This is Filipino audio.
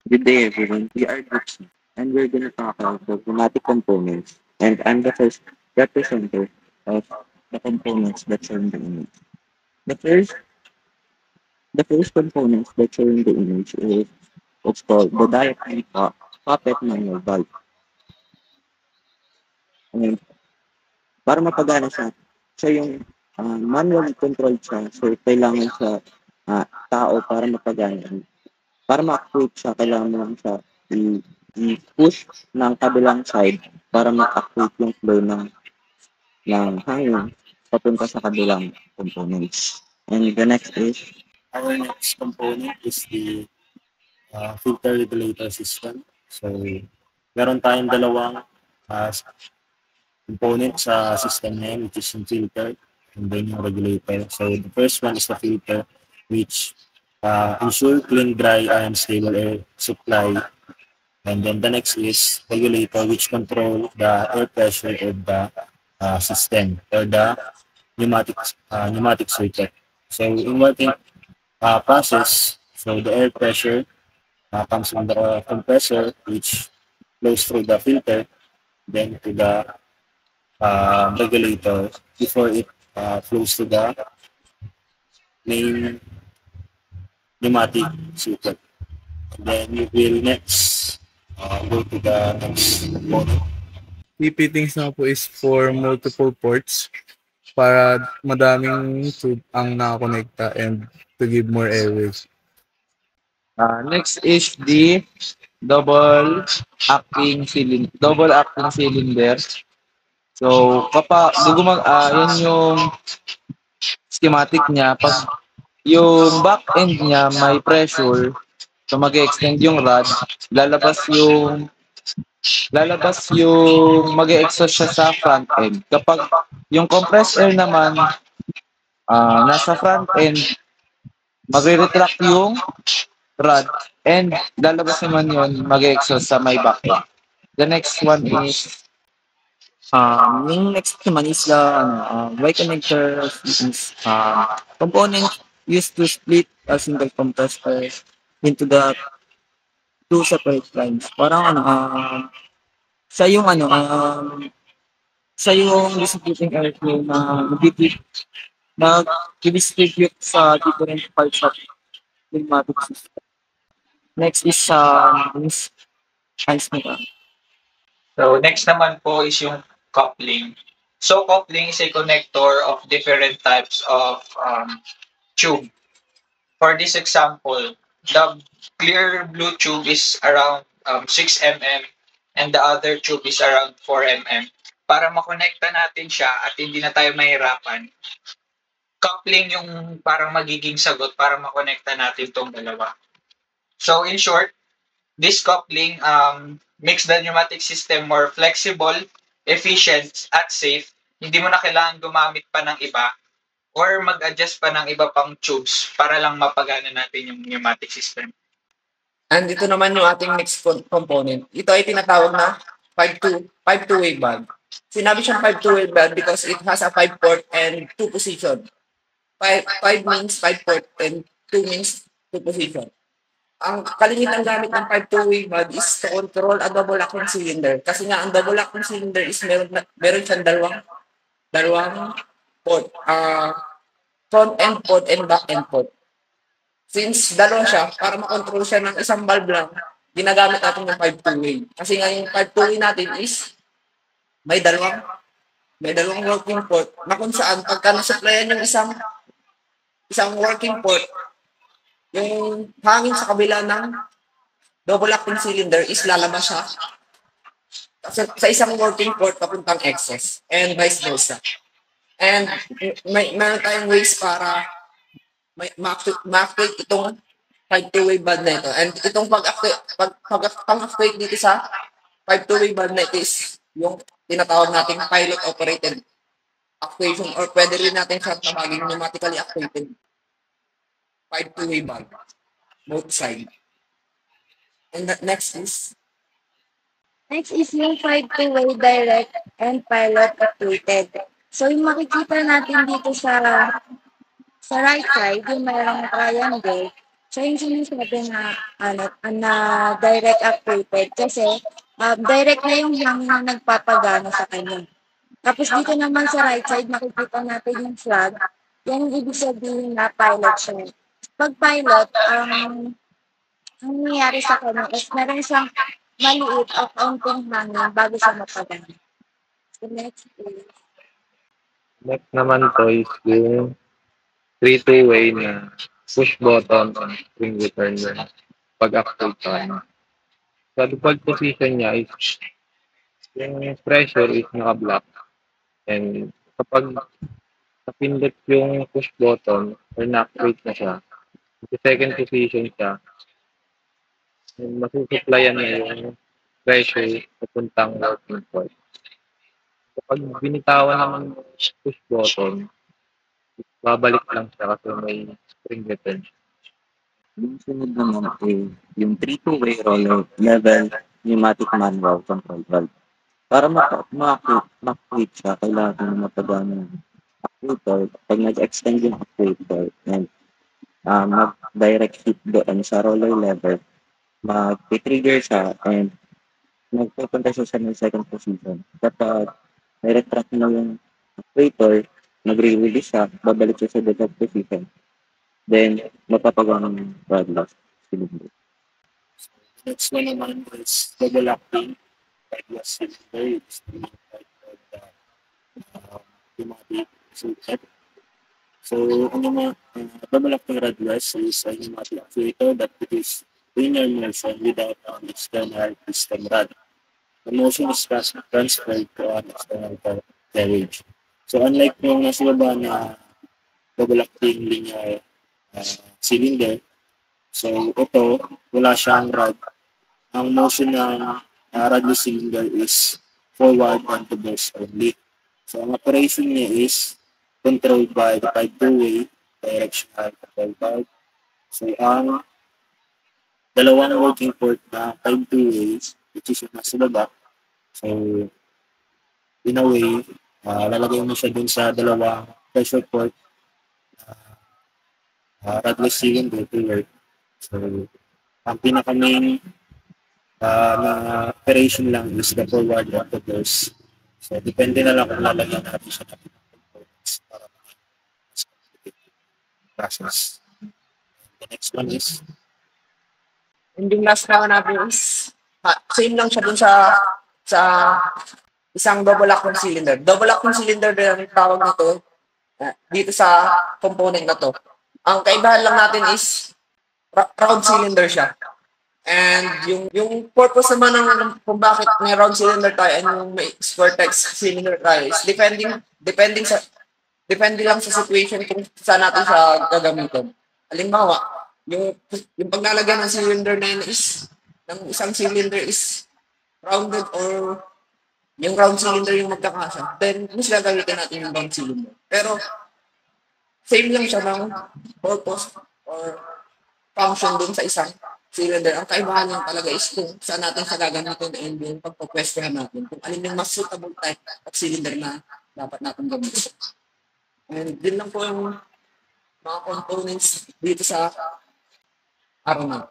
Good day, everyone. We are Gucci, and we're going to talk about the pneumatic components. And I'm the first representative of the components that show in the image. The first, the first components that show in the image is what's called the diaphragm puppet manual valve. And para mapagana siya, siya yung manually controlled siya. So, kailangan sa tao para mapagana. Para ma-activate siya, kailangan mo lang siya i- i-push ng kabilang side para ma-activate yung flow ng hangin papunta sa kabilang components. And the next is, Our next component is the filter regulator system. So, meron tayong dalawang uh, component sa system na yun, which is yung filter and then yung regulator. So, the first one is the filter, which ensure clean, dry, and stable air supply. And then the next is regulator, which control the air pressure of the system or the pneumatic circuit. So, in working process, so the air pressure comes from the compressor, which flows through the filter, then to the regulator before it flows to the main pneumatic circuit. And then we will next go to the next component. PP things na po is for multiple ports para madaming tube ang nakakonekta and to give more airway. Next is the double acting cylinder. So, yun yung schematic niya. Pag yung back end niya may pressure, so mag-extend yung rod, lalabas yung mag-exhaust siya sa front end. Kapag yung compressed air naman nasa front end, magre-retract yung rod and lalabas naman yun mag-exhaust sa may back end. The next one is yung next naman is the Y connector is component used to split a single compressor into the two separate lines. Parang siya yung siya yung distributing airflow na nag-distribute sa different parts of the pneumatic system. Next is Miss Hans Mika. So next naman po is yung coupling. So coupling is a connector of different types of tube. For this example, the clear blue tube is around 6 mm and the other tube is around 4 mm. Para makonekta natin siya at hindi na tayo mahirapan, coupling yung parang magiging sagot para makonekta natin tong dalawa. So in short, this coupling makes the pneumatic system more flexible, efficient, at safe. Hindi mo na kailangan gumamit pa ng iba or mag-adjust pa ng iba pang tubes para lang mapagana natin yung pneumatic system. And ito naman yung ating next component. Ito ay tinatawag na 5-2-way valve. Sinabi siyang 5-2-way valve because it has a 5-port and 2 position. 5 means 5 port and 2 means 2 position. Ang kalimitan gamit ng 5-2-way valve is to control a double acting cylinder. Kasi nga, ang double acting cylinder is meron siyang dalawang port. Front end port and back end port. Since dalawa siya, para makontrol siya ng isang valve lang, ginagamit natin yung 5-2-way. Kasi nga yung 5-2-way natin is may dalawang working port na kung saan pagka nasupplyan yung isang working port, yung hangin sa kabila ng double acting cylinder is lalabas siya sa isang working port papuntang excess and vice versa. And meron tayong ways para ma-activate itong 5-2-way valve na ito. And itong pang-activate dito sa 5-2-way valve na ito is yung tinatawag nating pilot operated actuation or pwede rin natin siya tawagin pneumatically actuated 5-2-way valve, both side. And next is yung 5-2-way direct and pilot operated. So, yung makikita natin dito sa right side, yung mayroong triangle, So, yung sinasabi na, na direct actuated kasi direct na yung hangin na nagpapagana sa kanya. Tapos dito naman sa right side, makikita natin yung flag. Yan yung ibig sabihin na pilot siya. Pag pilot, ang nangyayari sa kanya is meron siyang maliit o kaunting hangin bago siya mapagana. So, next is, Next naman po is yung 3-2-way na push button on spring returner pag-actuate sa kanya. Sa default position niya is yung pressure is naka-block and kapag napindot yung push button or na-activate na siya, sa second position siya, masusuplayan na yung pressure papuntang working point. Kapag binitawan naman yung push button, babalik lang siya kasi may spring return. Yung sunod naman yung 3-2-way roller level pneumatic manual control valve. Para ma-activate siya, kailangan mapagana yung actuator. Pag nag-extend yung actuator and mag-direct hit doon sa roller lever, mag-trigger siya and magpupunta siya sa may second position. Kapag na-retract na yung actuator, magre-release siya, babalik siya sa default position. Then, mapapagana ng rod loss cylinder. Next one naman is double acting rudless cylinder. It's the type of pneumatic circuit. So, double acting rudless is a pneumatic actuator that produces linear motion without an external piston rod. The motion is transferred to an external carriage. So, unlike yung nasa baba na double acting linear cylinder, so ito, wala siyang rod. Ang motion ng rudless cylinder is forward and reverse only. So, ang operation niya is controlled by the 5-2-way directional control valve. So, ang dalawang working port na 5-2-way, which is yung nasa baba, so, in a way, lalagay mo siya dun sa dalawang pressure port rudless cylinder to work. So, ang pinaka-main na operation lang is the forward and reverse. So, depende na lang kung lalagyan natin siya ng components para mas complicated process. The next one is And yung last naman natin is, same lang siya dun sa isang double acting cylinder. Double acting cylinder din ang tawag nito dito sa component na to. Ang kaibahan lang natin is round cylinder siya. And yung purpose naman ng kung bakit may round cylinder tayo and yung may square type cylinder tayo is depende lang sa situation kung saan natin siya gagamitin. Halimbawa, yung paglalagyan ng cylinder na yun is ng isang cylinder is rounded or yung round cylinder yung magkakasya, then mas gagamitin natin yung round cylinder. Pero same lang siya ng purpose or function dun sa isang cylinder. Ang kaibahan lang talaga is kung saan natin siya gagamitin and yung pagpapwestihan natin. Kung alin yung mas suitable type of cylinder na dapat natin gamitin. And din lang po yung mga components dito sa araw na.